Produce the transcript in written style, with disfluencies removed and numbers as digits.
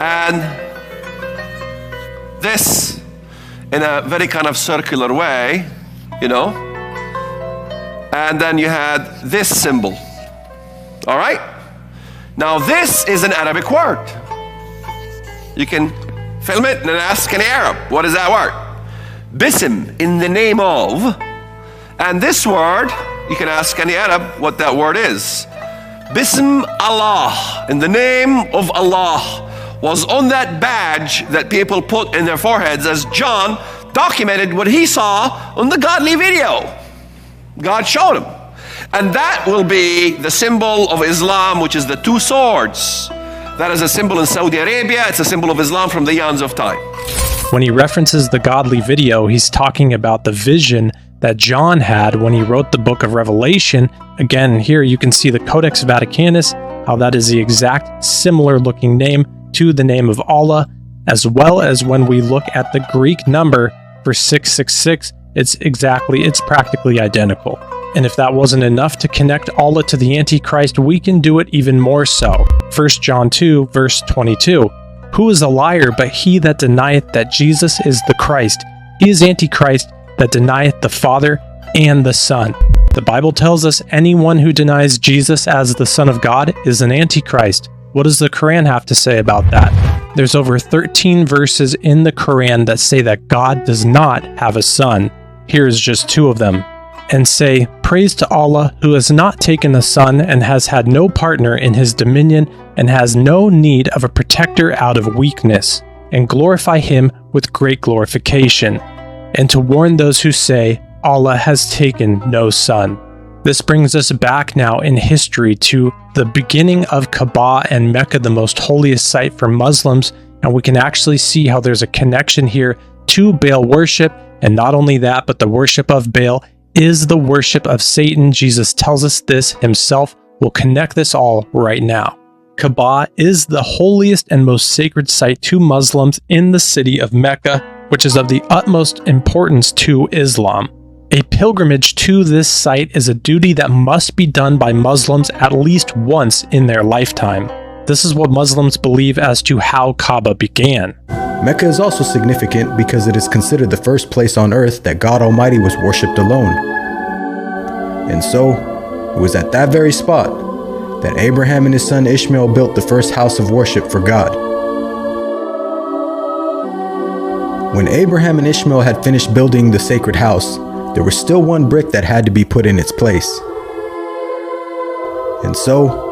and this in a very kind of circular way, you know. And then you had this symbol. All right? Now this is an Arabic word. You can film it and then ask any Arab, what is that word? Bism, in the name of. And this word, you can ask any Arab what that word is. Bism Allah, in the name of Allah, was on that badge that people put in their foreheads as John documented what he saw on the godly video. God showed him. And that will be the symbol of Islam, which is the two swords. That is a symbol in Saudi Arabia. It's a symbol of Islam from the eons of time. When he references the godly video, he's talking about the vision that John had when he wrote the book of Revelation. Again, here you can see the Codex Vaticanus, how that is the exact similar looking name to the name of Allah, as well as when we look at the Greek number for 666, it's practically identical. And if that wasn't enough to connect Allah to the Antichrist, we can do it even more so. 1 John 2, verse 22. Who is a liar but he that denieth that Jesus is the Christ? He is Antichrist that denieth the Father and the Son. The Bible tells us anyone who denies Jesus as the Son of God is an Antichrist. What does the Quran have to say about that? There's over 13 verses in the Quran that say that God does not have a son. Here's just two of them. And say, praise to Allah who has not taken a son and has had no partner in his dominion and has no need of a protector out of weakness, and glorify him with great glorification. And to warn those who say, Allah has taken no son. This brings us back now in history to the beginning of Kaaba and Mecca, the most holiest site for Muslims, and we can actually see how there's a connection here to Baal worship, and not only that, but the worship of Baal is the worship of Satan. Jesus tells us this himself. We'll connect this all right now. Kaaba is the holiest and most sacred site to Muslims in the city of Mecca, which is of the utmost importance to Islam. A pilgrimage to this site is a duty that must be done by Muslims at least once in their lifetime. This is what Muslims believe as to how Kaaba began. Mecca is also significant because it is considered the first place on earth that God Almighty was worshipped alone. And so, it was at that very spot that Abraham and his son Ishmael built the first house of worship for God. When Abraham and Ishmael had finished building the sacred house, there was still one brick that had to be put in its place. And so,